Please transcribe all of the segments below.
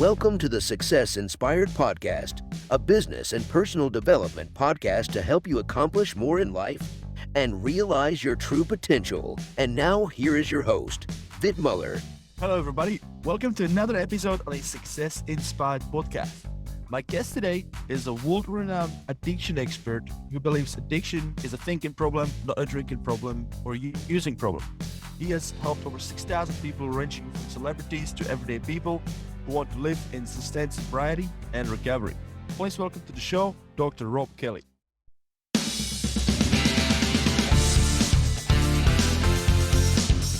Welcome to the Success Inspired Podcast, a business and personal development podcast to help you accomplish more in life and realize your true potential. And now, here is your host, Vit Muller. Hello, everybody. Welcome to another episode on a Success Inspired Podcast. My guest today is a world-renowned addiction expert who believes addiction is a thinking problem, not a drinking problem or using problem. He has helped over 6,000 people, ranging from celebrities to everyday people who want to live in sustained sobriety and recovery. Please welcome to the show, Dr. Robb Kelly.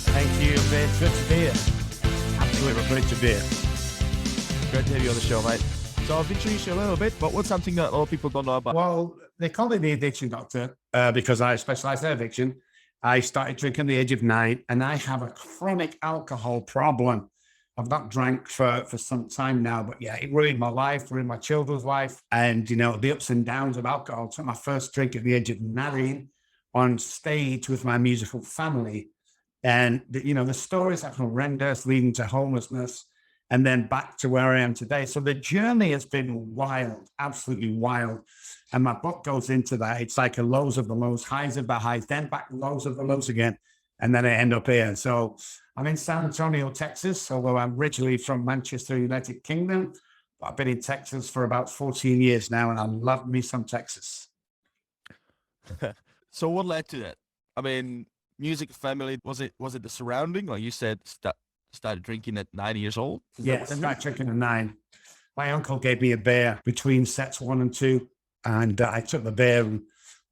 Thank you, Vit. Good to be here. Absolutely great to be here. Great to have you on the show, mate. So I've introduced you a little bit, but what's something that a lot of people don't know about? Well, they call me the addiction doctor because I specialize in addiction. I started drinking at the age of 9, and I have a chronic alcohol problem. I've not drank for some time now, but yeah, it ruined my life, ruined my children's life. And, you know, the ups and downs of alcohol. I took my first drink at the age of 9 on stage with my musical family. And, the stories are horrendous, leading to homelessness, and then back to where I am today. So the journey has been wild, absolutely wild. And my book goes into that. It's like a lows of the lows, highs of the highs, then back lows of the lows again. And then I end up here. So I'm in San Antonio, Texas, although I'm originally from Manchester, United Kingdom. But I've been in Texas for about 14 years now, and I love me some Texas. So what led to that? I mean, music, family, was it the surrounding? Like you said, started drinking at 9 years old? Yes, started drinking at 9. My uncle gave me a beer between sets 1 and 2. And I took the beer, and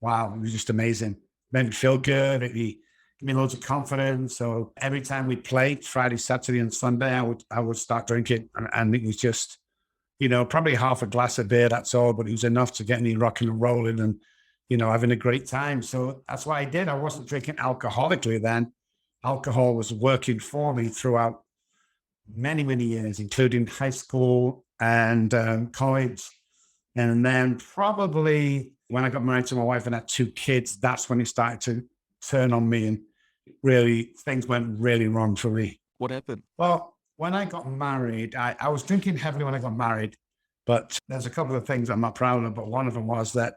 wow, it was just amazing. Made me feel good. It gave me loads of confidence. So every time we played, Friday, Saturday, and Sunday, I would start drinking. And it was just, probably half a glass of beer, that's all. But it was enough to get me rocking and rolling and, having a great time. So that's what I did. I wasn't drinking alcoholically then. Alcohol was working for me throughout many, many years, including high school and college. And then probably when I got married to my wife and had 2 kids, that's when it started to turn on me, and really things went really wrong for me. What happened? Well, when I got married, I was drinking heavily when I got married, but there's a couple of things I'm not proud of. But one of them was that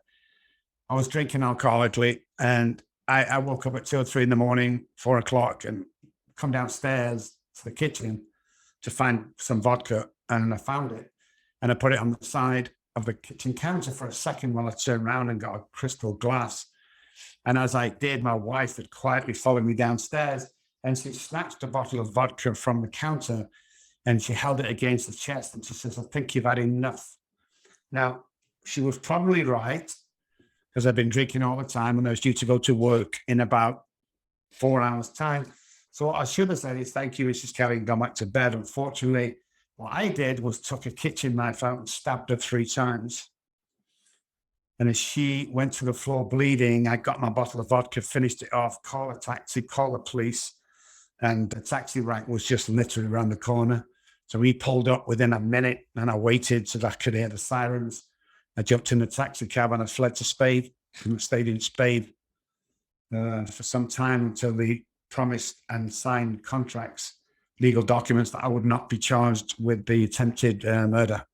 I was drinking alcoholically, and I woke up at 2 or 3 in the morning, 4 o'clock, and come downstairs to the kitchen to find some vodka, and I found it, and I put it on the side of the kitchen counter for a second while I turned around and got a crystal glass. And as I did, my wife had quietly followed me downstairs, and she snatched a bottle of vodka from the counter and she held it against the chest, and she says, "I think you've had enough." Now, she was probably right, because I've been drinking all the time and I was due to go to work in about 4 hours' time. So what I should have said is, "Thank you, Mrs. Kelly," and gone back to bed. Unfortunately, what I did was took a kitchen knife out and stabbed her 3 times. And as she went to the floor bleeding, I got my bottle of vodka, finished it off, called a taxi, called the police, and the taxi rank was just literally around the corner. So he pulled up within a minute, and I waited so that I could hear the sirens. I jumped in the taxi cab and I fled to Spade, and stayed in Spade for some time until they promised and signed contracts, legal documents, that I would not be charged with the attempted murder.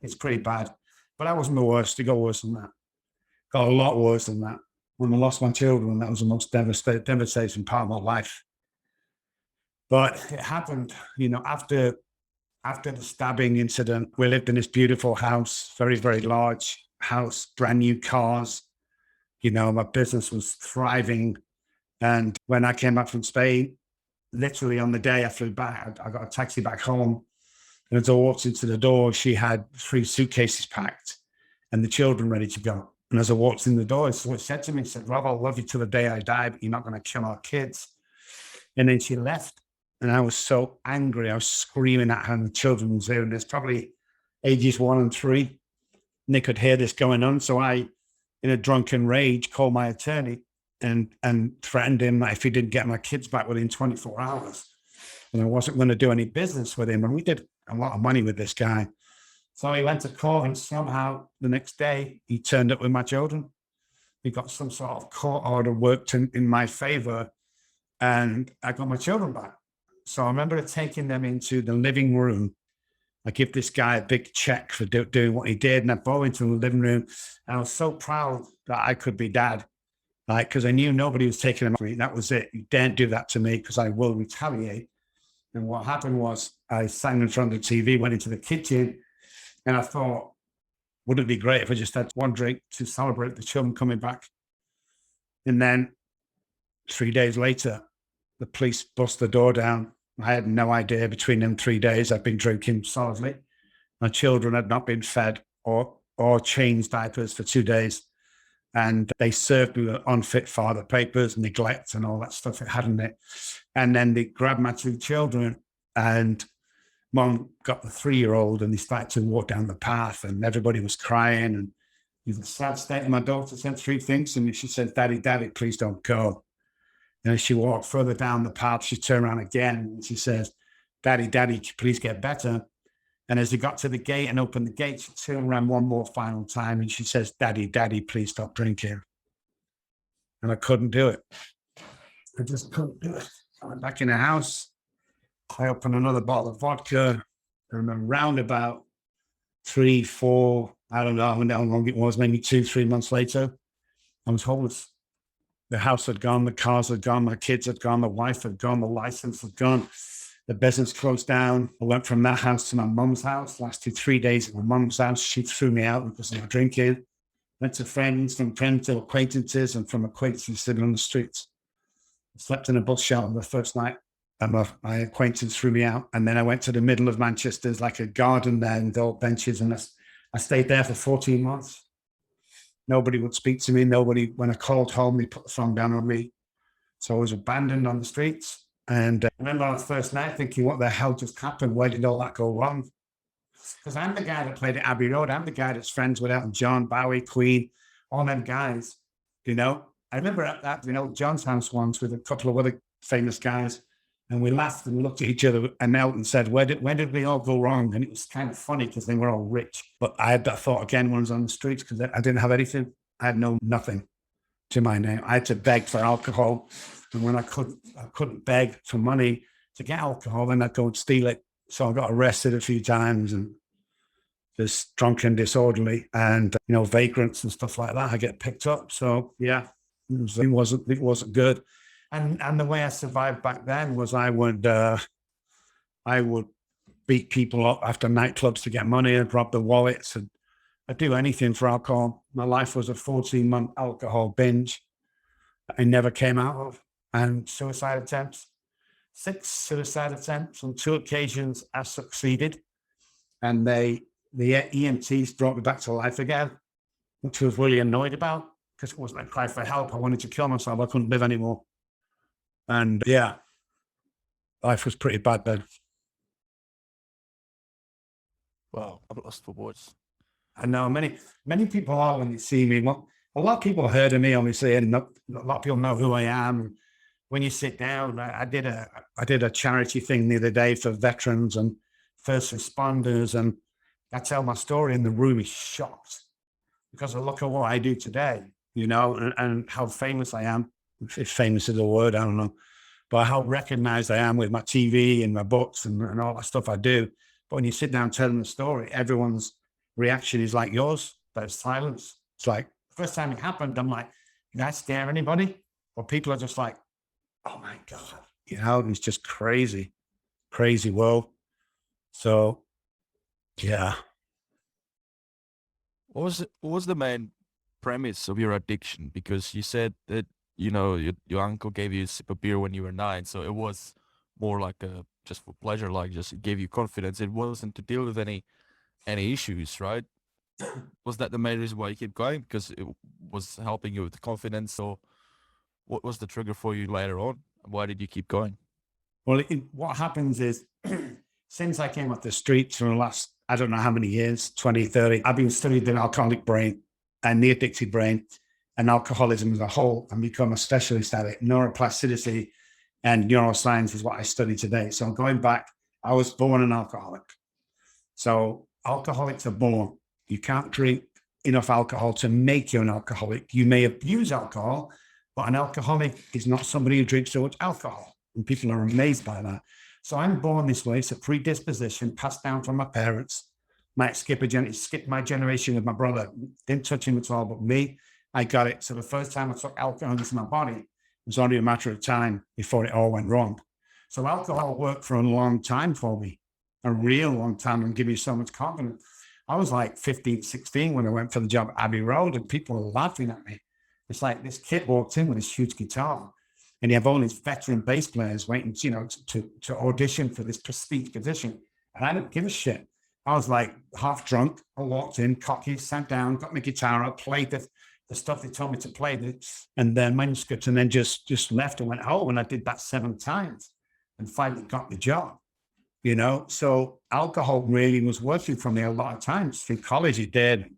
It's pretty bad. But that wasn't the worst. It got worse than that. Got a lot worse than that. When I lost my children, that was the most devastating part of my life. But it happened, after the stabbing incident. We lived in this beautiful house, very, very large house, brand new cars. My business was thriving. And when I came back from Spain, literally on the day I flew back, I got a taxi back home. And as I walked into the door, she had 3 suitcases packed and the children ready to go. And as I walked in the door, so it said to me, "Rob, I'll love you till the day I die, but you're not going to kill our kids." And then she left. And I was so angry. I was screaming at her, and the children was there. And there's probably ages 1 and 3. And they could hear this going on. So I, in a drunken rage, called my attorney and threatened him that if he didn't get my kids back within 24 hours, and I wasn't going to do any business with him. And we did a lot of money with this guy. So he went to court, and somehow the next day he turned up with my children. He got some sort of court order worked in my favor, and I got my children back. So I remember taking them into the living room. I give this guy a big check for doing what he did. And I brought him into the living room. And I was so proud that I could be dad. Like, because I knew nobody was taking him off me. That was it. You daren't do that to me because I will retaliate. And what happened was I sat in front of the TV, went into the kitchen, and I thought, wouldn't it be great if I just had one drink to celebrate the children coming back? And then 3 days later, the police bust the door down. I had no idea between them 3 days I'd been drinking solidly. My children had not been fed or changed diapers for 2 days. And they served me with unfit father papers, neglect and all that stuff it had in it. And then they grabbed my 2 children and Mom got the 3-year-old and they started to walk down the path and everybody was crying. And it was a sad state. And my daughter said 3 things to me. She said, Daddy, please don't go. And as she walked further down the path, she turned around again and she says, Daddy, please get better. And as they got to the gate and opened the gate, she turned around one more final time and she says, Daddy, please stop drinking. And I couldn't do it. I just couldn't do it. I went back in the house. I opened another bottle of vodka. I remember round about 3, 4, I don't know how long it was, maybe 2, 3 months later, I was homeless. The house had gone, the cars had gone, my kids had gone, the wife had gone, the license had gone. The business closed down. I went from that house to my mum's house. Lasted 3 days at my mum's house. She threw me out because of my drinking. Went to friends, from friends to acquaintances, and from acquaintances sitting on the streets. I slept in a bus shelter the first night, and my acquaintance threw me out. And then I went to the middle of Manchester. There's like a garden there and old benches, and I stayed there for 14 months. Nobody would speak to me. Nobody, when I called home, they put the phone down on me. So I was abandoned on the streets. And I remember on the first night thinking, what the hell just happened? Where did all that go wrong? Because I'm the guy that played at Abbey Road. I'm the guy that's friends with Elton John, Bowie, Queen, all them guys, you know. I remember at John's house once with a couple of other famous guys, and we laughed and looked at each other, and Elton said, where did we all go wrong? And it was kind of funny because they were all rich. But I had that thought again when I was on the streets because I didn't have anything. I had nothing to my name. I had to beg for alcohol. And when I couldn't beg for money to get alcohol, then I'd go and steal it. So I got arrested a few times and just drunk and disorderly and, vagrants and stuff like that. I get picked up. So yeah, it wasn't good. And the way I survived back then was I would beat people up after nightclubs to get money and rob the wallets. And I'd do anything for alcohol. My life was a 14-month alcohol binge I never came out of. And suicide attempts, 6 suicide attempts. On 2 occasions, I succeeded. And the EMTs brought me back to life again, which I was really annoyed about because it wasn't a cry for help. I wanted to kill myself. I couldn't live anymore. And yeah, life was pretty bad then. Wow, I'm lost for words. I know many people are when they see me. Well, a lot of people heard of me, obviously, and a lot of people know who I am. When you sit down, I did a charity thing the other day for veterans and first responders, and I tell my story, and the room is shocked because I look at what I do today, and how famous I am. If famous is a word, I don't know, but how recognized I am with my TV and my books and all that stuff I do. But when you sit down telling the story, everyone's reaction is like yours. There's silence. It's like the first time it happened, I'm like, did I scare anybody? Or people are just like, oh my God, it's just crazy world. So, yeah. What was the main premise of your addiction? Because you said that, your uncle gave you a sip of beer when you were 9. So it was more like just for pleasure, like just it gave you confidence. It wasn't to deal with any issues, right? Was that the main reason why you kept going? Because it was helping you with the confidence, or what was the trigger for you later on? Why did you keep going? Well, what happens is since I came off the streets for the last, I don't know how many years, 20, 30, I've been studying the alcoholic brain and the addicted brain and alcoholism as a whole, and become a specialist at it. Neuroplasticity and neuroscience is what I study today. So going back, I was born an alcoholic. So alcoholics are born. You can't drink enough alcohol to make you an alcoholic. You may abuse alcohol, but an alcoholic is not somebody who drinks so much alcohol. And people are amazed by that. So I'm born this way. It's a predisposition passed down from my parents. Might skip my generation with my brother. Didn't touch him at all, but me, I got it. So the first time I took alcohol into my body, it was only a matter of time before it all went wrong. So alcohol worked for a long time for me, a real long time, and give you so much confidence. I was like 15, 16 when I went for the job at Abbey Road, and people were laughing at me. It's like this kid walked in with this huge guitar, and you have all these veteran bass players waiting, to audition for this prestige position. And I didn't give a shit. I was like half drunk. I walked in, cocky, sat down, got my guitar up, played the stuff they told me to play, and then manuscripts, and then just left and went home. And I did that 7 times and finally got the job. So alcohol really was working for me a lot of times. Through college, it did.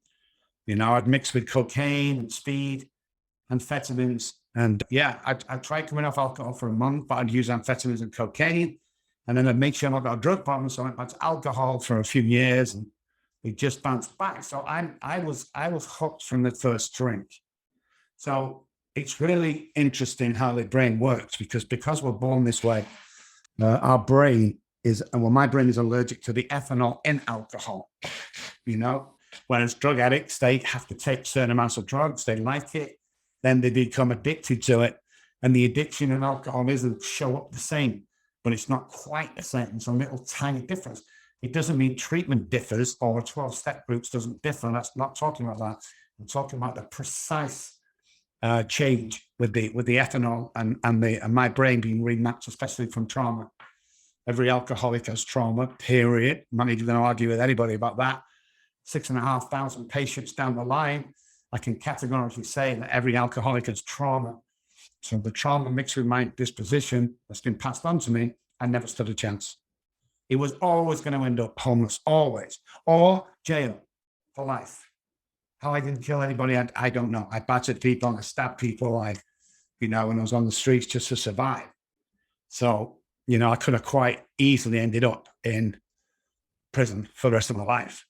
I'd mix with cocaine and speed, amphetamines. And yeah, I tried coming off alcohol for a month, but I'd use amphetamines and cocaine. And then I'd make sure I got a drug problem. So I went back to alcohol for a few years, and it just bounced back. So I was hooked from the first drink. So it's really interesting how the brain works, because we're born this way. Our brain my brain is allergic to the ethanol in alcohol, whereas drug addicts, they have to take certain amounts of drugs. They like it. Then they become addicted to it. And the addiction and alcoholism show up the same, but it's not quite the same. It's a little tiny difference. It doesn't mean treatment differs or 12-step groups doesn't differ. That's not talking about that. I'm talking about the precise change with the ethanol and my brain being remapped, especially from trauma. Every alcoholic has trauma, period. I'm not even going to argue with anybody about that. 6,500 patients down the line, I can categorically say that every alcoholic has trauma. So the trauma mixed with my disposition that's been passed on to me, I never stood a chance. It was always going to end up homeless, always, or jail for life. How I didn't kill anybody, I don't know. I battered people, I stabbed people, when I was on the streets just to survive. So, I could have quite easily ended up in prison for the rest of my life.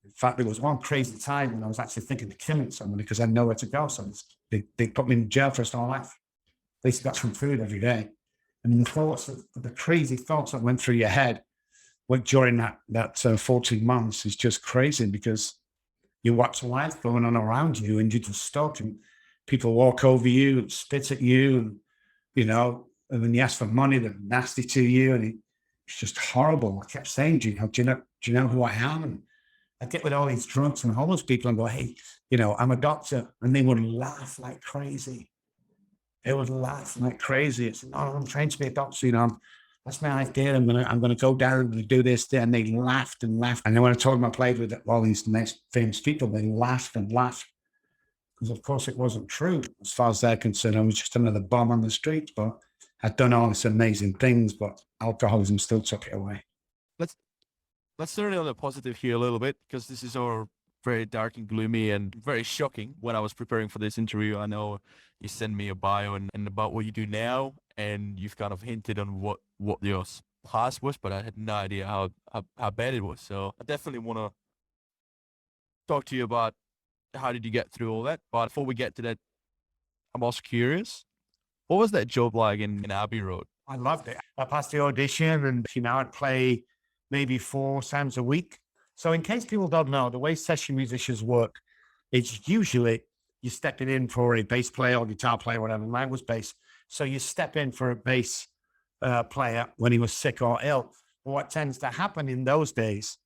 In fact, there was one crazy time when I was actually thinking of killing somebody because I had nowhere to go. So they put me in jail for the rest of my life. At least I got some food every day. And the crazy thoughts that went through your head during that 14 months is just crazy, because you watch life going on around you and you're just stuck, and people walk over you and spit at you, and, and when you ask for money, they're nasty to you, and it's just horrible. I kept saying, do you know who I am? And I'd get with all these drunks and homeless people and go, hey, I'm a doctor. And they would laugh like crazy. They would laugh like crazy. It's, no, I'm trying to be a doctor, that's my idea. I'm gonna go down and do this there. And they laughed and laughed. And then when I told them I played with all these nice famous people, they laughed and laughed. Because of course it wasn't true. As far as they're concerned, I was just another bum on the streets, but I'd done all these amazing things, but alcoholism still took it away. Let's turn it on the positive here a little bit, because this is all very dark and gloomy and very shocking. When I was preparing for this interview, I know you sent me a bio and about what you do now, and you've kind of hinted on what your past was, but I had no idea how bad it was. So I definitely want to talk to you about how did you get through all that. But before we get to that, I'm also curious, what was that job like in Abbey Road? I loved it. I passed the audition, and I'd play maybe 4 times a week. So in case people don't know, the way session musicians work, it's usually you're stepping in for a bass player or guitar player, whatever. Mine was bass. So you step in for a bass player when he was sick or ill. But what tends to happen in those days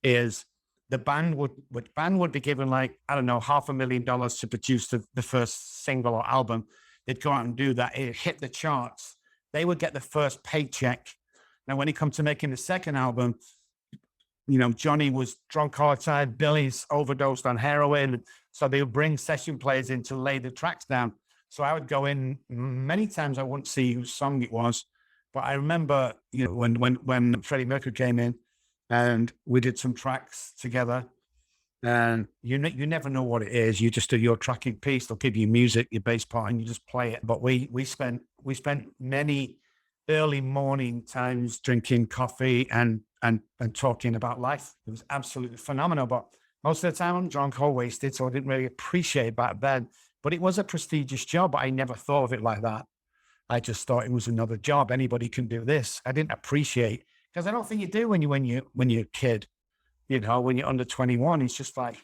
is the band would be given like, I don't know, $500,000 to produce the first single or album. They'd go out and do that. It hit the charts. They would get the first paycheck. Now, when it comes to making the second album, Johnny was drunk all the time. Billy's overdosed on heroin. So they would bring session players in to lay the tracks down. So I would go in many times. I wouldn't see whose song it was. But I remember, when Freddie Mercury came in and we did some tracks together. And you never know what it is. You just do your tracking piece. They'll give you music, your bass part, and you just play it. But we spent many early morning times drinking coffee and talking about life. It was absolutely phenomenal. But most of the time I'm drunk or wasted, so I didn't really appreciate it back then. But it was a prestigious job, but I never thought of it like that. I just thought it was another job. Anybody can do this. I didn't appreciate, because I don't think you do when you're a kid, when you're under 21, it's just like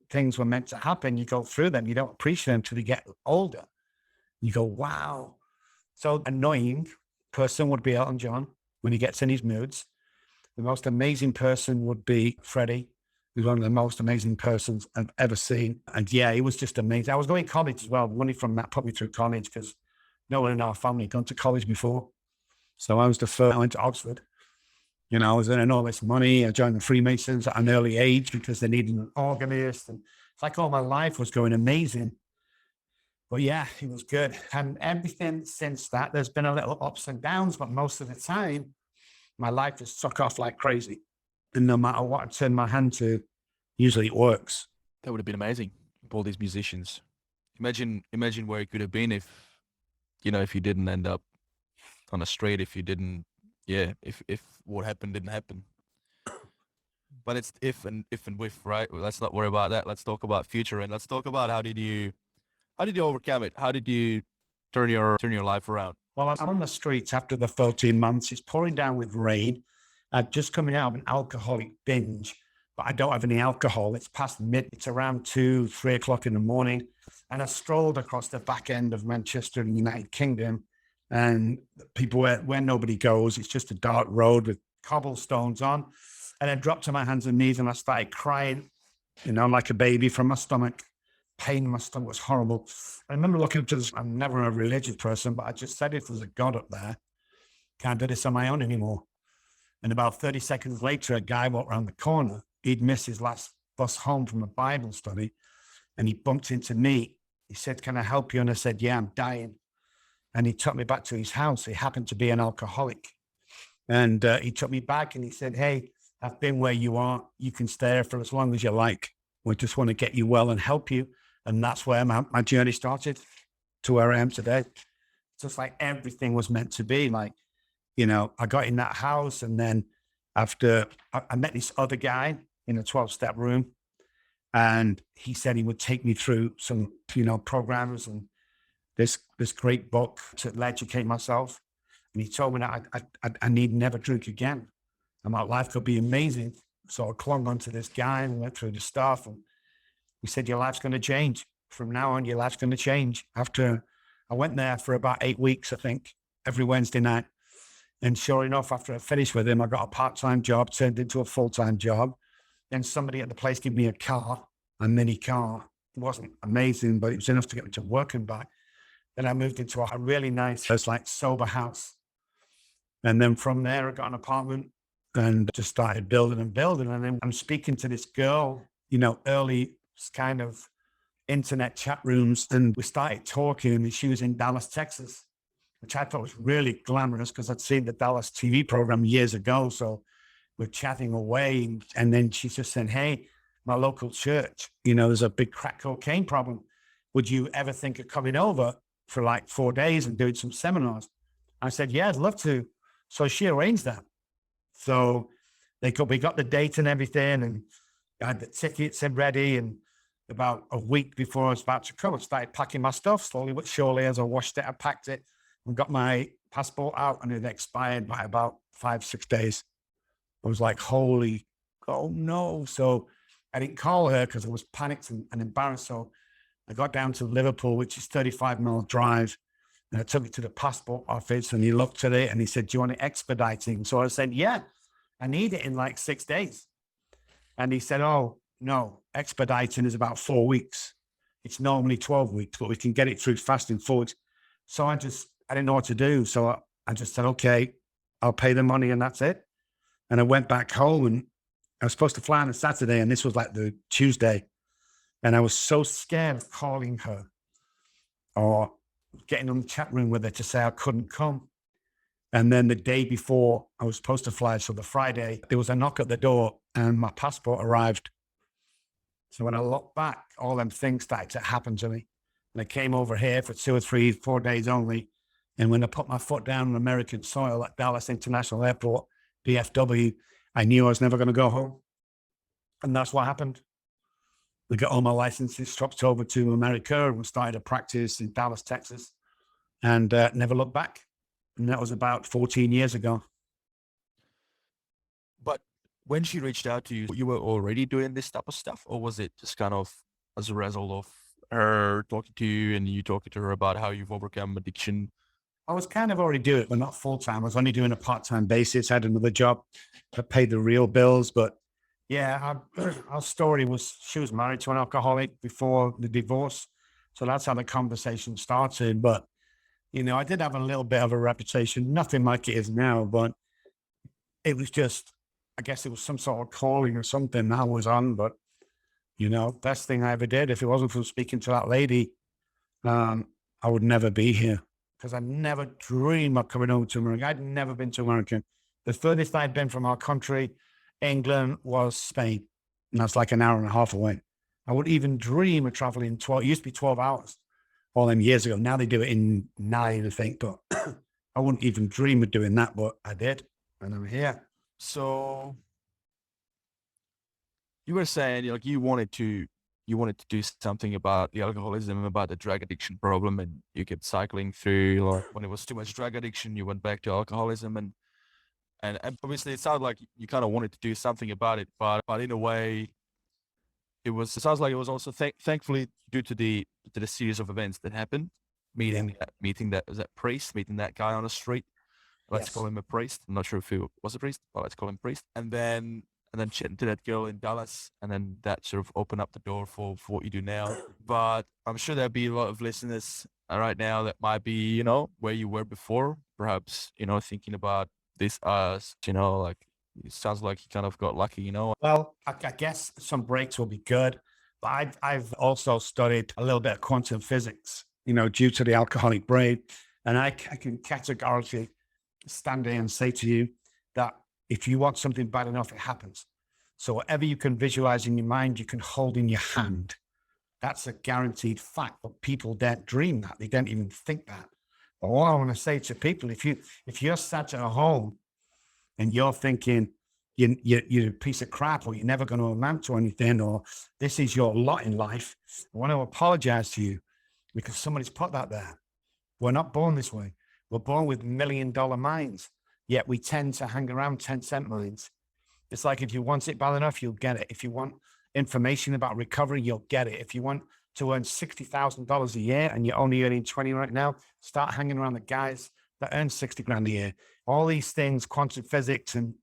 things were meant to happen. You go through them. You don't appreciate them till you get older. You go, wow. So annoying person would be Elton John when he gets in his moods. The most amazing person would be Freddie, who's one of the most amazing persons I've ever seen. And yeah, he was just amazing. I was going to college as well. Money from that put me through college because no one in our family had gone to college before. So I was the first. I went to Oxford. I was earning all this money. I joined the Freemasons at an early age because they needed an organist. And it's like all my life was going amazing. But yeah, it was good. And everything since that, there's been a little ups and downs, but most of the time, my life has took off like crazy. And no matter what I turn my hand to, usually it works. That would have been amazing with all these musicians. Imagine where it could have been if you didn't end up on the street, if what happened didn't happen. But it's if and with, right? Let's not worry about that. Let's talk about future, and let's talk about how did you overcome it? How did you turn your life around? Well, I'm on the streets after the 13 months. It's pouring down with rain. I'm just coming out of an alcoholic binge, but I don't have any alcohol. It's past it's around 2, 3 o'clock in the morning. And I strolled across the back end of Manchester in the United Kingdom, and people where nobody goes. It's just a dark road with cobblestones on. And I dropped to my hands and knees and I started crying, like a baby from my stomach. Pain in my stomach was horrible. I remember looking up to this. I'm never a religious person, but I just said, if there's a God up there, can't do this on my own anymore. And about 30 seconds later, a guy walked around the corner. He'd missed his last bus home from a Bible study, and he bumped into me. He said, "Can I help you?" And I said, "Yeah, I'm dying." And he took me back to his house. He happened to be an alcoholic. And he took me back and he said, "Hey, I've been where you are. You can stay there for as long as you like. We just want to get you well and help you." And that's where my journey started to where I am today. Just like everything was meant to be. Like, I got in that house, and then after I met this other guy in a 12-step room, and he said he would take me through some, programs and this great book to educate myself. And he told me that I need never drink again, and my life could be amazing. So I clung onto this guy and went through the stuff, and he said, "Your life's going to change. From now on, your life's going to change." After I went there for about 8 weeks, I think, every Wednesday night. And sure enough, after I finished with him, I got a part-time job, turned into a full-time job. Then somebody at the place gave me a mini car. It wasn't amazing, but it was enough to get me to work and back. Then I moved into a really nice, sober house. And then from there, I got an apartment and just started building. And then I'm speaking to this girl, early kind of internet chat rooms. And we started talking, and she was in Dallas, Texas, which I thought was really glamorous because I'd seen the Dallas TV program years ago. So we're chatting away. And then she just said, "Hey, my local church, there's a big crack cocaine problem. Would you ever think of coming over for like 4 days and doing some seminars?" I said, "Yeah, I'd love to." So she arranged that. So we got the date and everything, and I had the tickets and ready. And about a week before I was about to come, I started packing my stuff slowly but surely. As I washed it, I packed it and got my passport out, and it expired by about 5-6 days. I was like, oh no. So I didn't call her because I was panicked and embarrassed. So I got down to Liverpool, which is 35-mile drive. And I took it to the passport office, and he looked at it and he said, "Do you want it expediting?" So I said, "Yeah, I need it in like 6 days." And he said, "Oh, no, expediting is about 4 weeks. It's normally 12 weeks, but we can get it through fast in 4 weeks." So I didn't know what to do. So I just said, "Okay, I'll pay the money," and that's it. And I went back home, and I was supposed to fly on a Saturday, and this was like the Tuesday. And I was so scared of calling her or getting on the chat room with her to say I couldn't come. And then the day before I was supposed to fly, so the Friday, there was a knock at the door and my passport arrived. So when I looked back, all them things started to happen to me. And I came over here for 2 or 3, 4 days only. And when I put my foot down on American soil at Dallas International Airport, DFW, I knew I was never going to go home. And that's what happened. We got all my licenses swapped over to America, and we started a practice in Dallas, Texas. and never looked back. And that was about 14 years ago. But when she reached out to you, you were already doing this type of stuff, or was it just kind of as a result of her talking to you and you talking to her about how you've overcome addiction? I was kind of already doing it, but not full time. I was only doing a part-time basis. I had another job that paid the real bills. But yeah, our story was she was married to an alcoholic before the divorce. So that's how the conversation started. But, I did have a little bit of a reputation, nothing like it is now, but it was just, I guess it was some sort of calling or something I was on. But, best thing I ever did, if it wasn't for speaking to that lady, I would never be here. Because I never dreamed of coming over to America. I'd never been to America. The furthest I'd been from our country, England, was Spain. And that's like an hour and a half away. I wouldn't even dream of traveling 12, it used to be 12 hours all them years ago. Now they do it in 9, I think. But I wouldn't even dream of doing that, but I did. And I'm here. So you were saying you wanted to do something about the alcoholism, about the drug addiction problem, and you kept cycling through. Like when it was too much drug addiction, you went back to alcoholism, and obviously it sounded like you kind of wanted to do something about it, but in a way, it sounds like it was also thankfully due to the series of events that happened, meeting that guy on the street. Let's call him a priest. I'm not sure if he was a priest, but let's call him priest. And then chatting to that girl in Dallas, and then that sort of opened up the door for what you do now. But I'm sure there'll be a lot of listeners right now that might be, where you were before, perhaps, thinking about this as, like, it sounds like you kind of got lucky, Well, I guess some breaks will be good. But I've also studied a little bit of quantum physics, due to the alcoholic brain. And I can categorically stand there and say to you that if you want something bad enough, it happens. So whatever you can visualize in your mind, you can hold in your hand. That's a guaranteed fact, but people don't dream that. They don't even think that. But what I want to say to people, if you're sat at home and you're thinking you're a piece of crap, or you're never going to amount to anything, or this is your lot in life, I want to apologize to you because somebody's put that there. We're not born this way. We're born with $1 million minds. Yet we tend to hang around 10-cent minds. It's like if you want it bad enough, you'll get it. If you want information about recovery, you'll get it. If you want to earn $60,000 a year and you're only earning 20 right now, start hanging around the guys that earn 60 grand a year. All these things, quantum physics and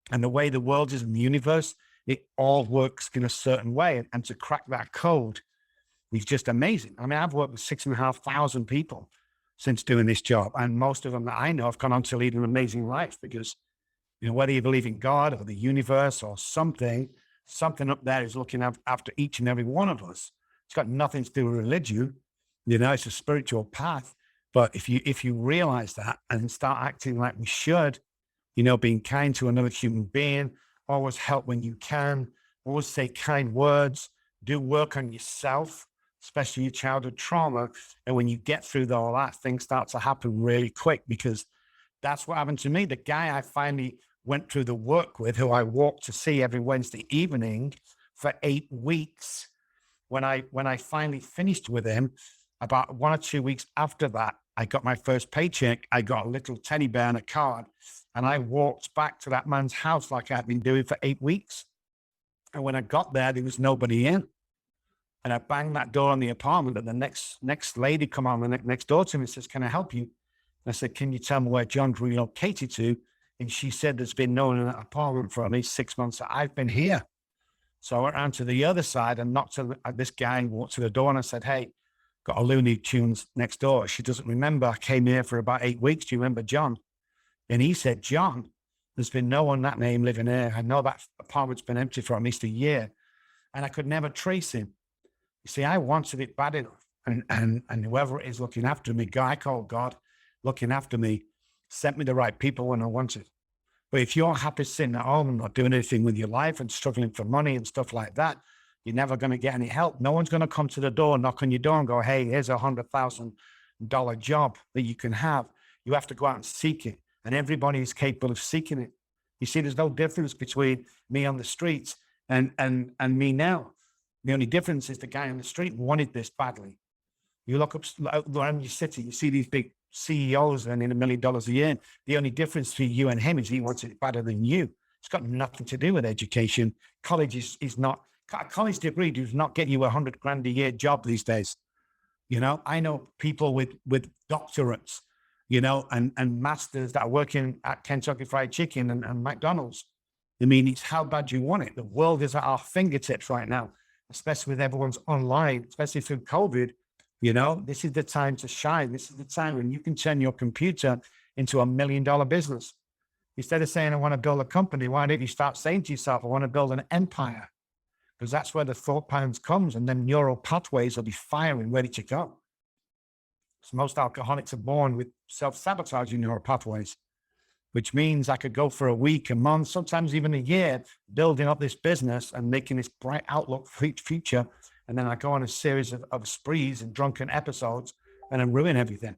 the way the world is in the universe, it all works in a certain way. And to crack that code is just amazing. I mean, I've worked with 6,500 people since doing this job. And most of them that I know have gone on to lead an amazing life because, whether you believe in God or the universe or something up there is looking after each and every one of us. It's got nothing to do with religion. It's a spiritual path. But if you realize that and start acting like we should, being kind to another human being, always help when you can, always say kind words, do work on yourself, especially your childhood trauma. And when you get through all that, things start to happen really quick, because that's what happened to me. The guy I finally went through the work with, who I walked to see every Wednesday evening for 8 weeks, when I finally finished with him, about 1 or 2 weeks after that, I got my first paycheck. I got a little teddy bear and a card, and I walked back to that man's house like I'd been doing for 8 weeks. And when I got there was nobody in. And I banged that door on the apartment, and the next lady come on the next door to me and says, "Can I help you?" And I said, "Can you tell me where John's relocated to?" And she said, "There's been no one in that apartment for at least 6 months that I've been here." So I went around to the other side and knocked at this guy and walked to the door, and I said, "Hey, got a Looney Tunes next door." She doesn't remember. I came here for about 8 weeks. Do you remember John? And he said, "John, there's been no one that name living here. I know that apartment's been empty for at least a year." And I could never trace him. You see, I wanted it bad enough. And whoever it is looking after me, God, I call God, looking after me, sent me the right people when I wanted. But if you're happy sitting at home and not doing anything with your life and struggling for money and stuff like that, you're never going to get any help. No one's going to come to the door, knock on your door and go, "Hey, here's $100,000 job that you can have." You have to go out and seek it. And everybody is capable of seeking it. You see, there's no difference between me on the streets and me now. The only difference is the guy on the street wanted this badly. You look up around your city, you see these big CEOs earning $1 million a year. The only difference between you and him is he wants it better than you. It's got nothing to do with education. College is not, a college degree does not get you $100,000 a year job these days. You know, I know people with doctorates, you know, and masters that are working at Kentucky Fried Chicken and McDonald's. I mean, it's how bad you want it. The world is at our fingertips right now, especially with everyone's online, especially through COVID. You know, this is the time to shine. This is the time when you can turn your computer into $1 million business. Instead of saying, I want to build a company, why don't you start saying to yourself, I want to build an empire? Because that's where the thought patterns comes, and then neural pathways will be firing, ready to go. So most alcoholics are born with self-sabotaging neural pathways, which means I could go for a week, a month, sometimes even a year, building up this business and making this bright outlook for each future. And then I go on a series of sprees and drunken episodes and then ruin everything.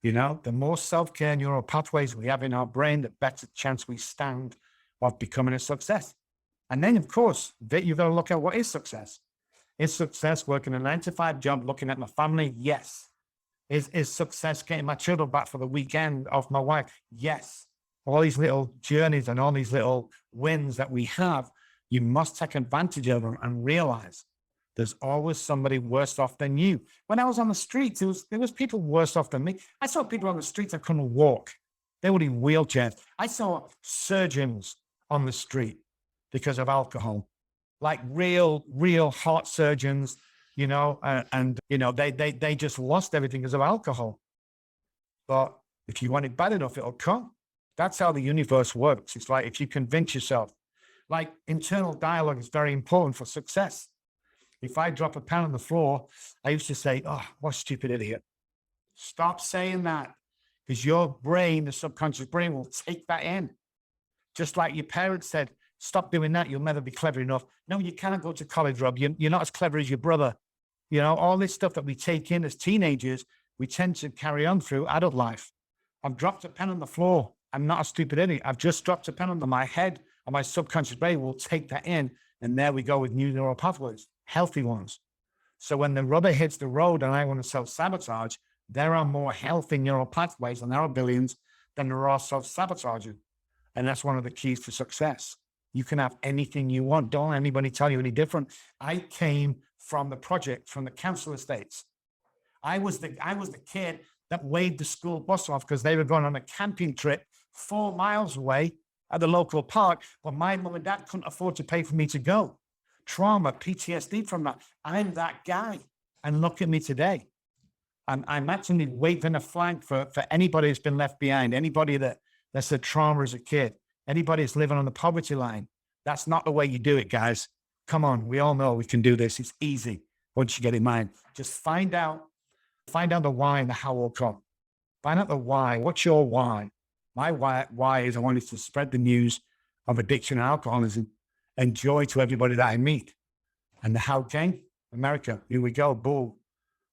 You know, the more self-care neural pathways we have in our brain, the better chance we stand of becoming a success. And then, of course, you've got to look at what is success. Is success working a 9-to-5 job, looking at my family? Yes. Is success getting my children back for the weekend off my wife? Yes. All these little journeys and all these little wins that we have, you must take advantage of them and realize there's always somebody worse off than you. When I was on the streets, there was people worse off than me. I saw people on the streets that couldn't walk. They were in wheelchairs. I saw surgeons on the street because of alcohol, like real heart surgeons, you know, and you know, they just lost everything because of alcohol. But if you want it bad enough, it'll come. That's how the universe works. It's like if you convince yourself, like internal dialogue is very important for success. If I drop a pen on the floor, I used to say, oh, what a stupid idiot. Stop saying that, because your brain, the subconscious brain, will take that in. Just like your parents said, stop doing that, you'll never be clever enough. No, you cannot go to college, Rob. You're not as clever as your brother. You know, all this stuff that we take in as teenagers, we tend to carry on through adult life. I've dropped a pen on the floor. I'm not a stupid idiot. I've just dropped a pen on my head, and my subconscious brain will take that in. And there we go with new neural pathways, healthy ones. So when the rubber hits the road and I want to self-sabotage, there are more healthy neural pathways, and there are billions, than there are self-sabotaging. And that's one of the keys to success. You can have anything you want. Don't let anybody tell you any different. I came from the project, from the council estates. I was the kid that waved the school bus off because they were going on a camping trip 4 miles away at the local park, but my mom and dad couldn't afford to pay for me to go. Trauma, PTSD from that. I'm that guy. And look at me today. I'm actually waving a flag for anybody who's been left behind, anybody that's had trauma as a kid, anybody that's living on the poverty line. That's not the way you do it, guys. Come on, we all know we can do this. It's easy once you get in mind. Just find out the why and the how will come. Find out the why. What's your why? My why is I wanted to spread the news of addiction and alcoholism and joy to everybody that I meet. And the how came? America. Here we go. Boom.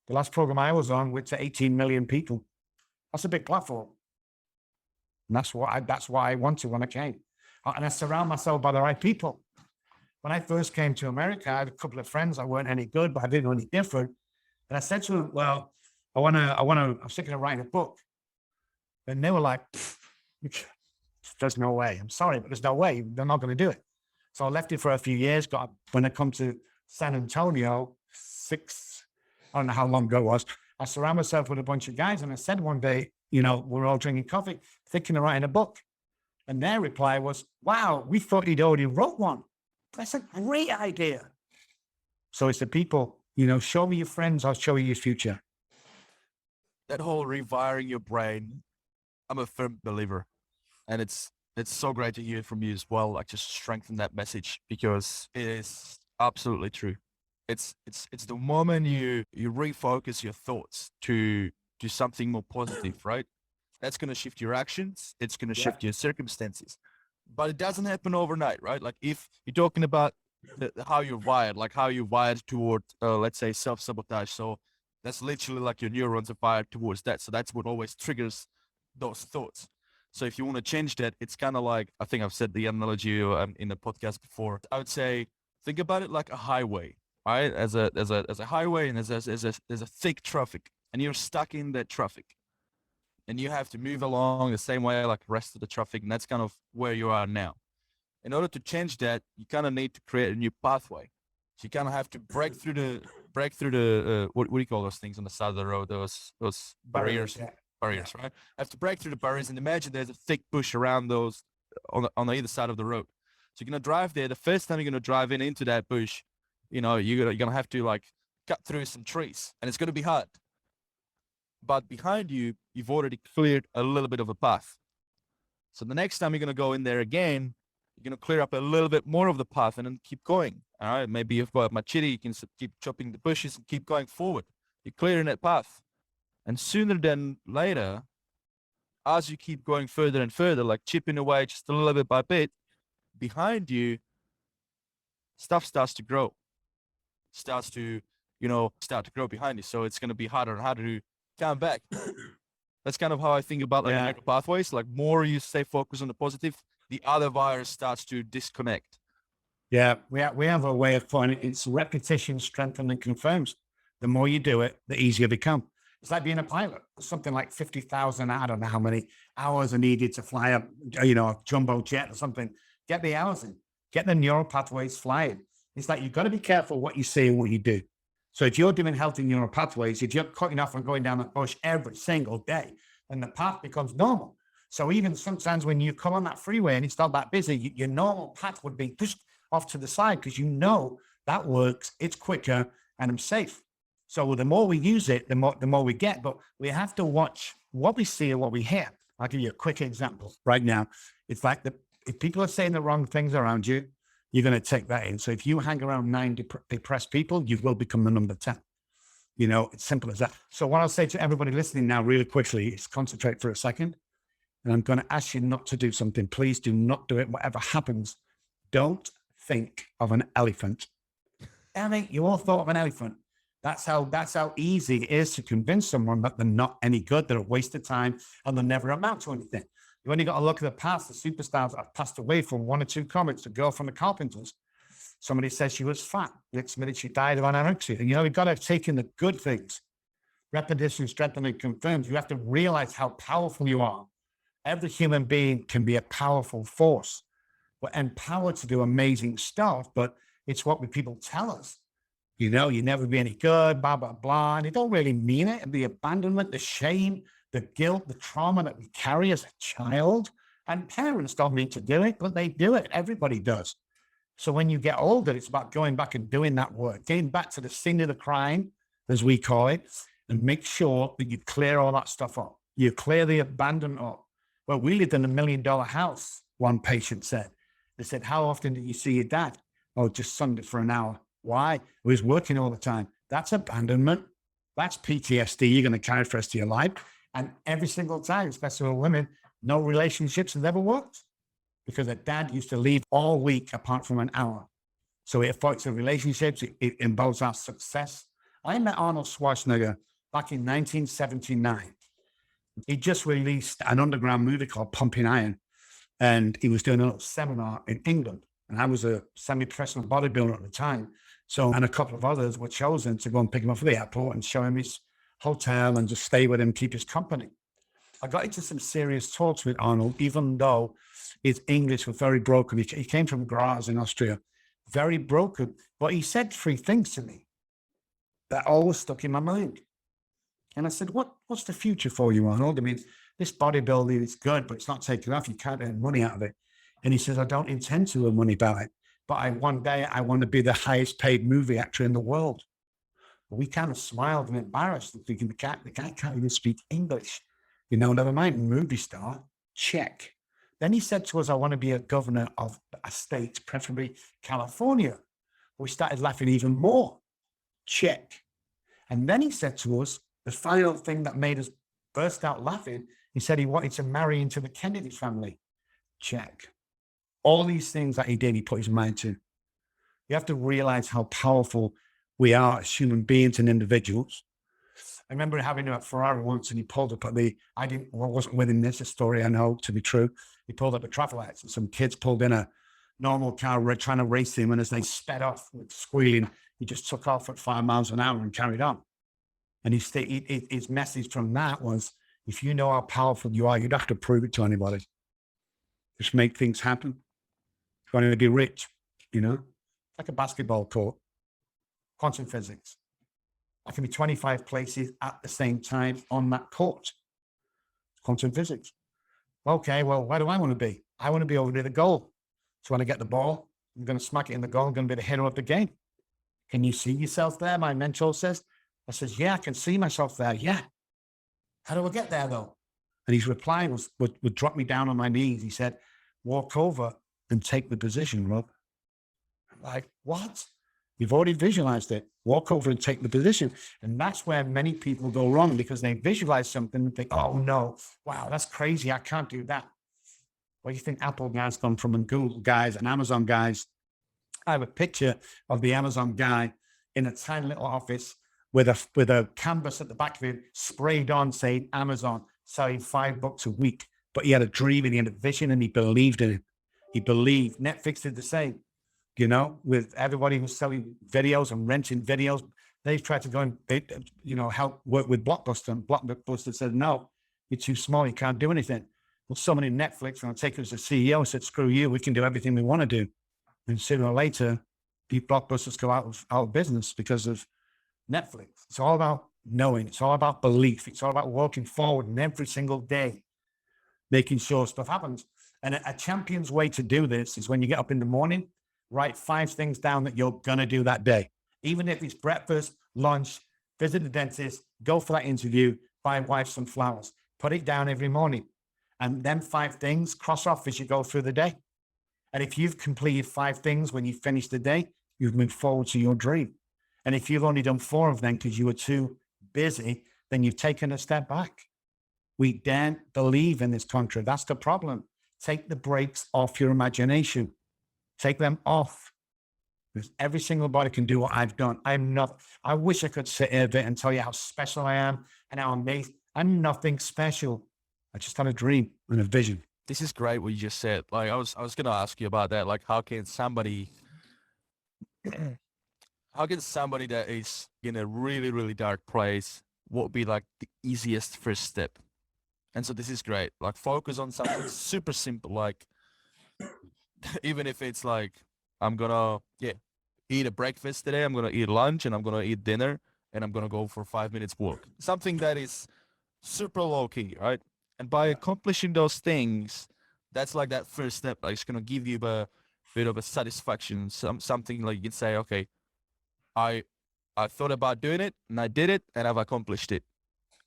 The last program I was on went to 18 million people. That's a big platform. And that's why I wanted when I came. And I surround myself by the right people. When I first came to America, I had a couple of friends that weren't any good, but I didn't know any different. And I said to them, well, I'm thinking of writing a book. And they were like, there's no way. I'm sorry, but there's no way. They're not going to do it. So I left it for a few years. When I come to San Antonio, I don't know how long ago it was, I surround myself with a bunch of guys. And I said one day, you know, we're all drinking coffee, thinking of writing a book. And their reply was, wow, we thought you'd already wrote one. That's a great idea. So it's the people, you know, show me your friends, I'll show you your future. That whole rewiring your brain, I'm a firm believer. And it's so great to hear from you as well. Like, just strengthen that message, because it is absolutely true. It's the moment you refocus your thoughts to do something more positive, right? That's going to shift your actions. It's going to shift your circumstances, but it doesn't happen overnight, right? Like, if you're talking about how you're wired, like how you're wired toward, let's say, self-sabotage. So that's literally like your neurons are wired towards that. So that's what always triggers those thoughts. So if you want to change that, it's kind of like, I think I've said the analogy in the podcast before. I would say, think about it like a highway. right? As a highway, and as a thick traffic, and you're stuck in that traffic, and you have to move along the same way like the rest of the traffic, and that's kind of where you are now. In order to change that, you kind of need to create a new pathway. So you kind of have to break through the what do you call those things on the side of the road? Those barriers, Yeah. barriers, right? Have to break through the barriers, and imagine there's a thick bush around those on the either side of the road. So you're gonna drive there. The first time you're gonna drive into that bush, you're gonna have to like cut through some trees, and it's gonna be hard. But behind you, you've already cleared a little bit of a path. So the next time you're gonna go in there again, you're gonna clear up a little bit more of the path and then keep going. All right, maybe you've got a machete, you can keep chopping the bushes and keep going forward. You're clearing that path, and sooner than later, as you keep going further and further, like chipping away just a little bit by bit, behind you, stuff starts to grow, start to grow behind you. So it's going to be harder and harder to come back. That's kind of how I think about like neural pathways. Like more you stay focused on the positive, the other virus starts to disconnect. Yeah, we have a way of putting it. It's repetition, strengthens, and confirms. The more you do it, the easier it becomes. It's like being a pilot. Something like 50,000, I don't know how many hours are needed to fly a jumbo jet or something. Get the hours in. Get the neural pathways flying. It's like you've got to be careful what you say and what you do. So if you're doing healthy neural pathways, if you're cutting off and going down the bush every single day, then the path becomes normal. So even sometimes when you come on that freeway and it's not that busy, your normal path would be pushed off to the side because you know that works, it's quicker, and I'm safe. So the more we use it, the more we get. But we have to watch what we see and what we hear. I'll give you a quick example right now. It's like if people are saying the wrong things around you, you're going to take that in. So if you hang around 9 depressed people, you will become the number 10. It's simple as that. So what I'll say to everybody listening now really quickly is concentrate for a second. And I'm going to ask you not to do something. Please do not do it. Whatever happens, don't think of an elephant. Ellie, you all thought of an elephant. That's how easy it is to convince someone that they're not any good, they're a waste of time, and they'll never amount to anything. You only got to look at the past, the superstars that have passed away from 1 or 2 comments. The girl from the Carpenters. Somebody says she was fat. Next minute she died of anorexia. And we've got to take in the good things. Repetition, strengthening, confirms. You have to realize how powerful you are. Every human being can be a powerful force. We're empowered to do amazing stuff, but it's what people tell us. You never be any good, blah, blah, blah. And they don't really mean it. And the abandonment, the shame, the guilt, the trauma that we carry as a child. And parents don't mean to do it, but they do it. Everybody does. So when you get older, it's about going back and doing that work, getting back to the scene of the crime, as we call it, and make sure that you clear all that stuff up. You clear the abandonment up. Well, we lived in $1 million house, one patient said. They said, how often did you see your dad? Oh, just Sunday for an hour. Why? He was working all the time. That's abandonment. That's PTSD you're going to carry for the rest of your life. And every single time, especially with women, no relationships have ever worked because a dad used to leave all week apart from an hour. So it affects the relationships. It involves our success. I met Arnold Schwarzenegger back in 1979. He just released an underground movie called Pumping Iron. And he was doing a little seminar in England. And I was a semi-professional bodybuilder at the time. So, and a couple of others were chosen to go and pick him up at the airport and show him his hotel and just stay with him, keep his company. I got into some serious talks with Arnold, even though his English was very broken. He came from Graz in Austria, very broken. But he said 3 things to me that always stuck in my mind. And I said, what's the future for you, Arnold? I mean, this bodybuilding is good, but it's not taking off. You can't earn money out of it. And he says, I don't intend to earn money about it. But one day I want to be the highest paid movie actor in the world. We kind of smiled and embarrassed, thinking the guy can't even speak English. Never mind, movie star, check. Then he said to us, I want to be a governor of a state, preferably California. We started laughing even more, check. And then he said to us, the final thing that made us burst out laughing, he said he wanted to marry into the Kennedy family, check. All these things that he did, he put his mind to. You have to realize how powerful we are as human beings and individuals. I remember having a Ferrari once, and he pulled up at wasn't with him. This is a story I know to be true. He pulled up at traffic lights, and some kids pulled in a normal car trying to race him. And as they sped off with squealing, He just took off at 5 miles an hour and carried on. And his message from that was, if you know how powerful you are, you'd have to prove it to anybody. Just make things happen. If you want to be rich, like a basketball court, quantum physics. I can be 25 places at the same time on that court. Quantum physics. Okay, well, where do I want to be? I want to be over near the goal. So when I get the ball, I'm going to smack it in the goal. I'm going to be the hero of the game. Can you see yourself there? My mentor says. I says, yeah, I can see myself there. Yeah. How do I get there though? And his reply would drop me down on my knees. He said, walk over and take the position, Rob. I'm like, what? You've already visualized it. Walk over and take the position. And that's where many people go wrong, because they visualize something and think, oh no, wow, that's crazy. I can't do that. Well, you think Apple guys come from, and Google guys and Amazon guys. I have a picture of the Amazon guy in a tiny little office with a canvas at the back of it sprayed on saying Amazon, selling $5 a week. But he had a dream and he had a vision and he believed in it. He believed. Netflix did the same, with everybody who's selling videos and renting videos. They've tried to go and, help work with Blockbuster, and Blockbuster said, no, you're too small. You can't do anything. Well, someone in Netflix, and I'll take it as a CEO, said, screw you. We can do everything we want to do. And sooner or later, these Blockbusters go out of business because of Netflix. It's all about knowing. It's all about belief. It's all about walking forward and every single day, making sure stuff happens. And a champion's way to do this is when you get up in the morning, write 5 things down that you're going to do that day. Even if it's breakfast, lunch, visit the dentist, go for that interview, buy wife some flowers, put it down every morning. And then 5 things cross off as you go through the day. And if you've completed 5 things when you finish the day, you've moved forward to your dream. And if you've only done 4 of them because you were too busy, then you've taken a step back. We daren't believe in this country. That's the problem. Take the brakes off your imagination. Take them off. Because every single body can do what I've done. I wish I could sit here a bit and tell you how special I am and how amazing. I'm nothing special. I just had a dream and a vision. This is great what you just said. Like I was going to ask you about that. Like how can somebody that is in a really, really dark place, what would be like the easiest first step? And so this is great. Like focus on something super simple. Like even if it's like, I'm going to eat a breakfast today, I'm going to eat lunch, and I'm going to eat dinner, and I'm going to go for 5 minutes walk. Something that is super low key, right? And by accomplishing those things, that's like that first step. Like it's going to give you a bit of a satisfaction, something like you can say, okay, I thought about doing it and I did it and I've accomplished it.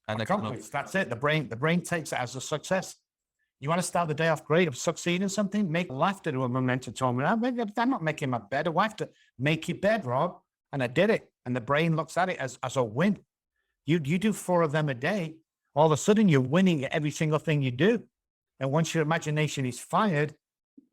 And that's it. The brain takes it as a success. You want to start the day off great, of succeeding in something, make laughter to a momentum to me. I'm not making my bed. I have to make your bed, Rob. And I did it. And the brain looks at it as a win. You do 4 of them a day. All of a sudden you're winning at every single thing you do. And once your imagination is fired,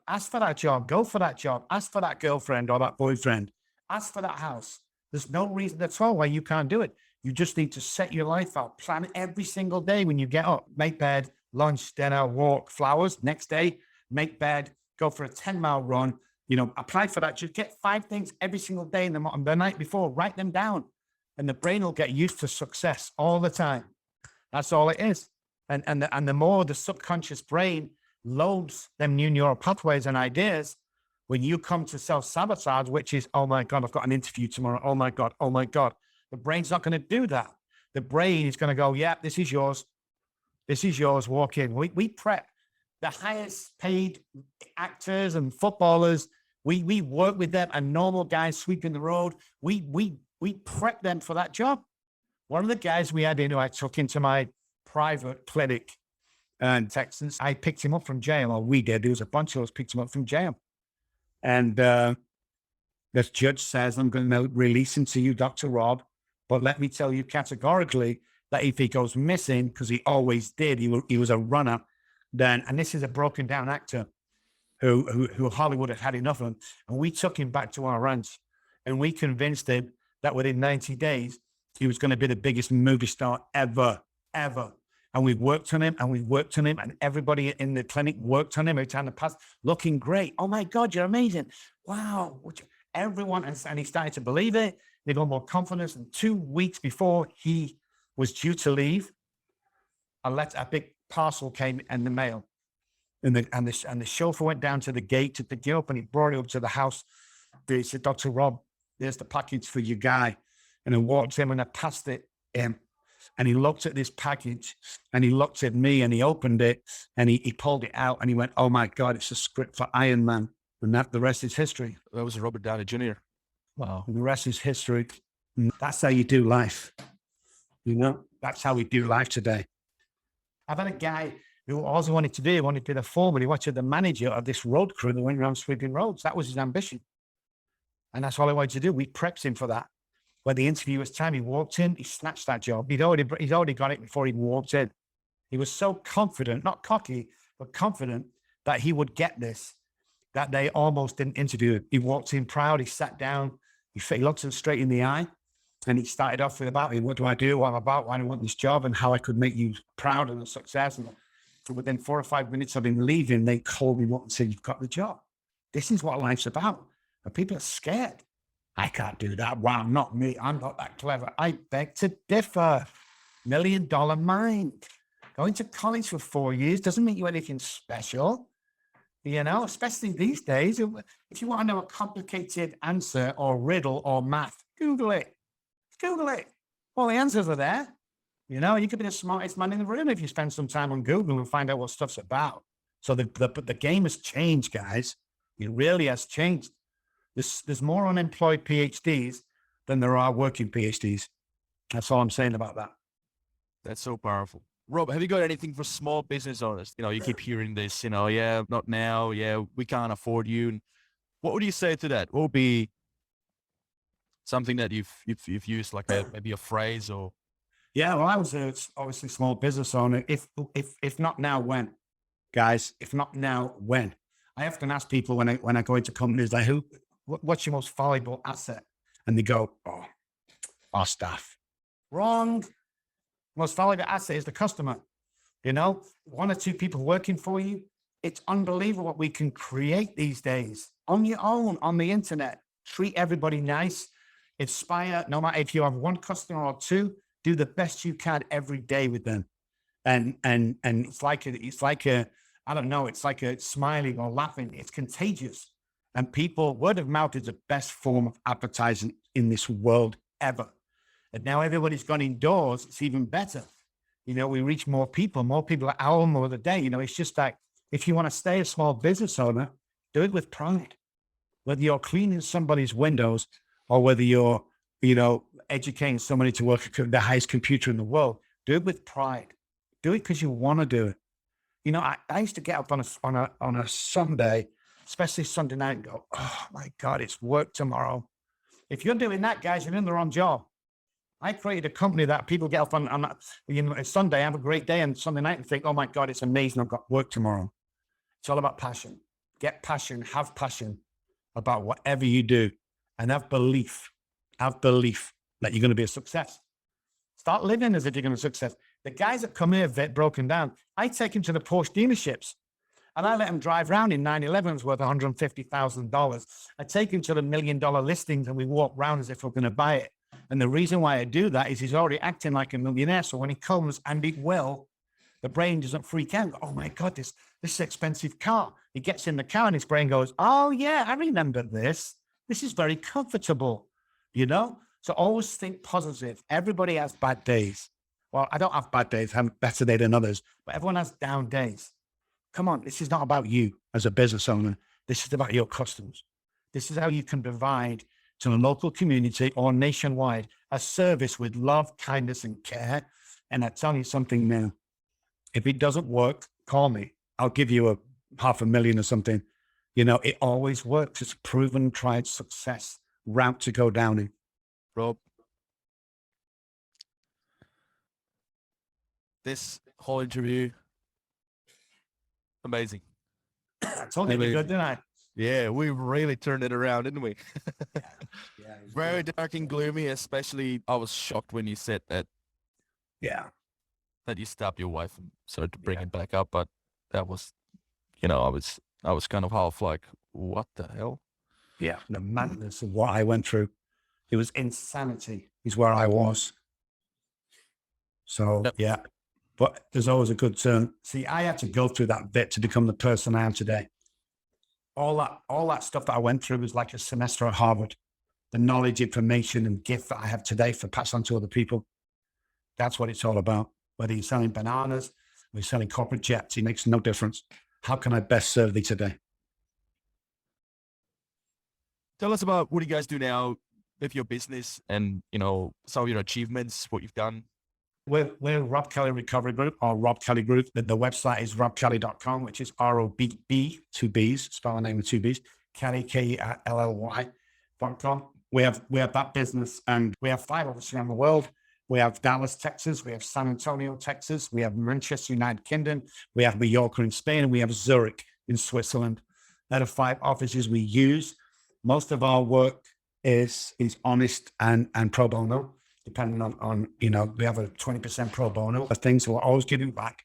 ask for that job, go for that job, ask for that girlfriend or that boyfriend, ask for that house. There's no reason at all why you can't do it. You just need to set your life out, plan every single day when you get up, make bed, lunch, dinner, walk, flowers. Next day, make bed, go for a 10-mile run, apply for that. Just get 5 things every single day in the night before, write them down. And the brain will get used to success all the time. That's all it is. And the more the subconscious brain loads them new neural pathways and ideas, when you come to self-sabotage, which is, oh my God, I've got an interview tomorrow. Oh my God. The brain's not going to do that. The brain is going to go, yeah, this is yours. This is yours. Walk in. We prep the highest paid actors and footballers. We work with them, and normal guys sweeping the road. We prep them for that job. One of the guys we had in, who I took into my private clinic in Texas, I picked him up from jail, or we did. There was a bunch of us picked him up from jail. And the judge says, I'm going to release him to you, Dr. Robb, but let me tell you categorically that if he goes missing, because he always did, he was a runner, then, and this is a broken down actor who Hollywood had enough of him. And we took him back to our ranch and we convinced him that within 90 days, he was going to be the biggest movie star ever. And we worked on him and everybody in the clinic worked on him every time the past, looking great. Oh my God, you're amazing. Wow. Everyone, and he started to believe it. They got more confidence. And 2 weeks before he was due to leave, a big parcel came in the mail. And the chauffeur went down to the gate to pick it up, and he brought it up to the house. He said, Dr. Robb, there's the package for your guy. And I walked him and I passed it him. And he looked at this package and he looked at me and he opened it and he pulled it out and he went, oh my God, it's a script for Iron Man. And the rest is history. That was Robert Downey Jr. Wow. And the rest is history. And that's how you do life. That's how we do life today. I've had a guy who also wanted to be the foreman. He wanted the manager of this road crew that went around sweeping roads. That was his ambition. And that's all he wanted to do. We prepped him for that. When the interview was time, he walked in, he snatched that job. He'd already got it before he walked in. He was so confident, not cocky, but confident that he would get this, that they almost didn't interview him. He walked in proud, he sat down, he looked him straight in the eye, and he started off with about me. What do I do? What I'm about? Why do I want this job? And how I could make you proud of the success. And within 4 or 5 minutes of him leaving, they called me up and said, you've got the job. This is what life's about. And people are scared. I can't do that. Wow, not me. I'm not that clever. I beg to differ. $1 million mind. Going to college for 4 years doesn't make you anything special. Especially these days. If you want to know a complicated answer or riddle or math, Google it. Google it. All the answers are there. You could be the smartest man in the room if you spend some time on Google and find out what stuff's about. So the game has changed, guys. It really has changed. There's more unemployed PhDs than there are working PhDs. That's all I'm saying about that. That's so powerful. Rob, have you got anything for small business owners? You keep hearing this, yeah, not now. Yeah, we can't afford you. And what would you say to that? What would be something that you've used, like maybe a phrase or? Yeah, well, I was obviously a small business owner. If not now, when? Guys, if not now, when? I often ask people when I go into companies, like, what's your most valuable asset? And they go, oh, our staff. Wrong. Most valuable asset is the customer. 1 or 2 people working for you. It's unbelievable what we can create these days on your own, on the internet. Treat everybody nice. Inspire, no matter if you have 1 customer or 2, do the best you can every day with them. And it's like I don't know, it's like a smiling or laughing. It's contagious. And word of mouth is the best form of advertising in this world ever. And now everybody's gone indoors. It's even better. We reach more people at our more of the day. It's just like, if you want to stay a small business owner, do it with pride. Whether you're cleaning somebody's windows or whether you're, educating somebody to work at the highest computer in the world, do it with pride. Do it because you want to do it. I used to get up on a Sunday, especially Sunday night, and go, oh my God, it's work tomorrow. If you're doing that, guys, you're in the wrong job. I created a company that people get up on Sunday, have a great day, and Sunday night and think, oh my God, it's amazing, I've got work tomorrow. It's all about passion. Get passion, have passion about whatever you do, and have belief that you're going to be a success. Start living as if you're going to be a success. The guys that come here broken down, I take them to the Porsche dealerships and I let them drive around in 911s worth $150,000. I take him to the $1 million listings and we walk around as if we're going to buy it. And the reason why I do that is he's already acting like a millionaire. So when he comes, and he will, the brain doesn't freak out. Oh my God, this is an expensive car. He gets in the car and his brain goes, oh yeah, I remember this. This is very comfortable, So always think positive. Everybody has bad days. Well, I don't have bad days. I have a better day than others, but everyone has down days. Come on, this is not about you as a business owner. This is about your customers. This is how you can provide to a local community or nationwide a service with love, kindness, and care. And I tell you something now, if it doesn't work, call me. I'll give you $500,000 or something. It always works. It's a proven, tried success route to go down in. Rob, this whole interview, amazing. I told you it'd be good, didn't I? Yeah, we really turned it around, didn't we? Yeah, very dark and gloomy, especially I was shocked when you said that. Yeah. That you stabbed your wife and started to bring it back up, but that was, I was kind of half like, what the hell? Yeah. The madness of what I went through. It was insanity is where I was. So, Yep. yeah. But there's always a good turn. See, I had to go through that bit to become the person I am today. All that stuff that I went through was like a semester at Harvard. The knowledge, information, and gift that I have today for pass on to other people. That's what it's all about. Whether you're selling bananas or you're selling corporate jets, it makes no difference. How can I best serve thee today? Tell us about what you guys do now with your business and, some of your achievements, what you've done. We're Robb Kelly Recovery Group, or Robb Kelly Group. The website is robkelly.com, which is ROBB, two B's, spell the name with two B's, Kelly, KELLY.com. We have that business, and we have 5 offices around the world. We have Dallas, Texas. We have San Antonio, Texas. We have Manchester, United Kingdom. We have Mallorca in Spain, and we have Zurich in Switzerland. Out of 5 offices we use, most of our work is honest and pro bono, depending on we have a 20% pro bono of things. So we're always giving back.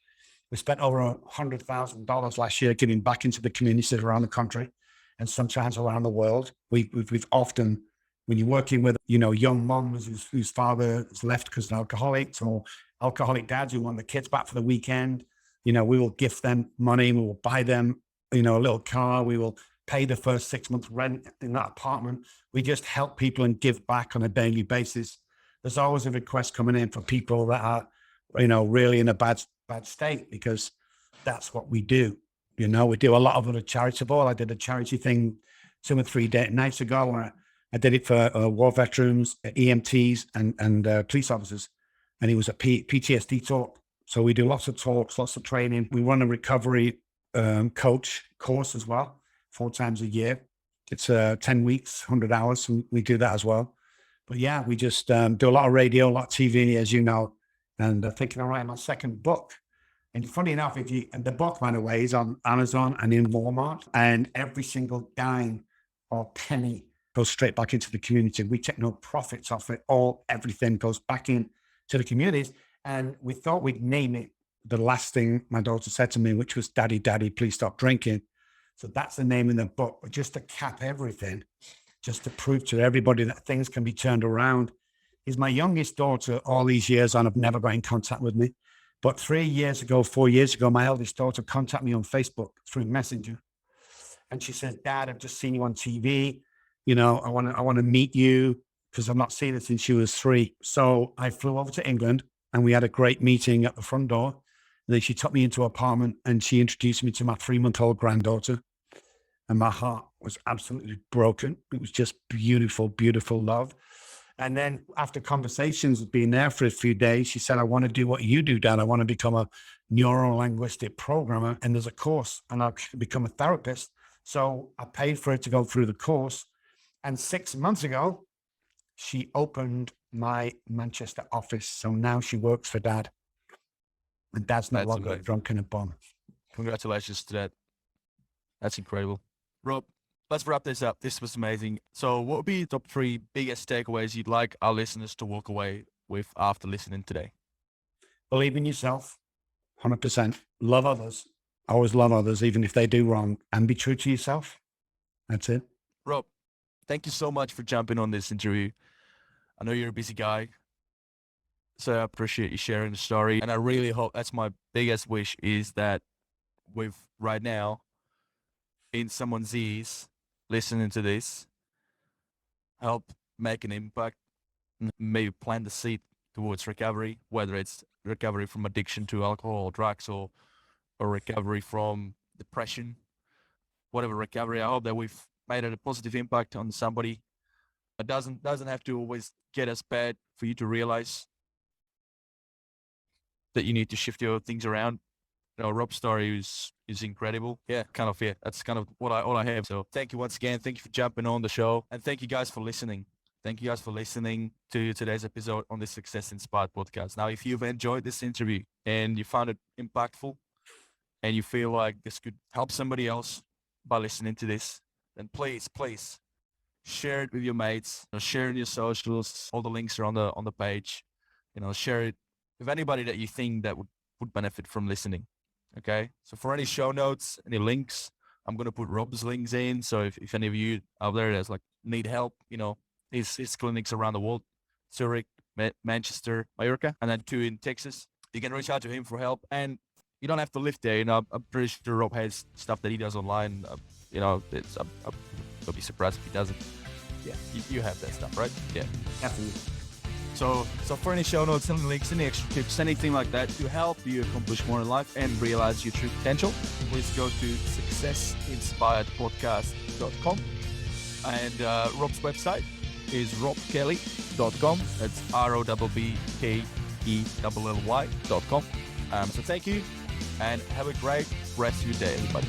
We spent over $100,000 last year giving back into the communities around the country and sometimes around the world. We've often, when you're working with, young moms whose father has left because they're alcoholics, or alcoholic dads who want the kids back for the weekend, we will gift them money. We will buy them, a little car. We will pay the first 6 months rent in that apartment. We just help people and give back on a daily basis. There's always a request coming in for people that are, really in a bad state, because that's what we do. We do a lot of other charitable. I did a charity thing 2 or 3 nights ago where I did it for war veterans, EMTs, and police officers. And it was a PTSD talk. So we do lots of talks, lots of training. We run a recovery coach course as well, 4 times a year. It's 10 weeks, 100 hours. And we do that as well. But yeah, we just do a lot of radio, a lot of TV, as you know, and thinking of writing my second book. And funny enough, and the book, by the way, is on Amazon and in Walmart, and every single dime or penny goes straight back into the community. We take no profits off it. Everything goes back in to the communities. And we thought we'd name it the last thing my daughter said to me, which was, "Daddy, Daddy, please stop drinking." So that's the name in the book, but just to cap everything, just to prove to everybody that things can be turned around, is my youngest daughter all these years on have never got in contact with me. But 4 years ago, my eldest daughter contacted me on Facebook through Messenger. And she said, "Dad, I've just seen you on TV. I want to meet you, because I've not seen her since she was 3. So I flew over to England and we had a great meeting at the front door. And then she took me into her apartment and she introduced me to my 3-month-old granddaughter. And my heart was absolutely broken. It was just beautiful, beautiful love. And then after conversations of being there for a few days, she said, "I want to do what you do, Dad. I want to become a neuro-linguistic programmer. And there's a course, and I'll become a therapist." So I paid for her to go through the course. And 6 months ago, she opened my Manchester office. So now she works for Dad. And Dad's no longer drunk in a bum. Congratulations to that. That's incredible. Rob, let's wrap this up. This was amazing. So what would be the top 3 biggest takeaways you'd like our listeners to walk away with after listening today? Believe in yourself, 100%. Love others. Always love others, even if they do wrong. And be true to yourself. That's it. Rob, thank you so much for jumping on this interview. I know you're a busy guy, so I appreciate you sharing the story. And I really hope, that's my biggest wish, is that with right now in someone's ears listening to this, help make an impact, maybe plant the seed towards recovery, whether it's recovery from addiction to alcohol or drugs, or recovery from depression, whatever recovery. I hope that we've made a positive impact on somebody. It doesn't have to always get as bad for you to realize that you need to shift your things around. Rob's story is incredible. Yeah, that's kind of all I have. So thank you once again. Thank you for jumping on the show, and thank you guys for listening. Thank you guys for listening to today's episode on the Success Inspired podcast. Now, if you've enjoyed this interview and you found it impactful and you feel like this could help somebody else by listening to this, then please share it with your mates. Share it in your socials. All the links are on the page. Share it with anybody that you think that would benefit from listening. Okay, so for any show notes, any links, I'm going to put Rob's links in. So if any of you out there that's like need help, his clinics around the world, Zurich, Manchester, Mallorca, and then 2 in Texas. You can reach out to him for help, and you don't have to live there. I'm pretty sure Rob has stuff that he does online. I'll be surprised if he doesn't. Yeah, you have that stuff, right? Yeah, Definitely. So for any show notes, any links, any extra tips, anything like that to help you accomplish more in life and realize your true potential, please go to successinspiredpodcast.com. And Rob's website is robkelly.com. That's ROBBKELLY.com. So thank you, and have a great rest of your day, everybody.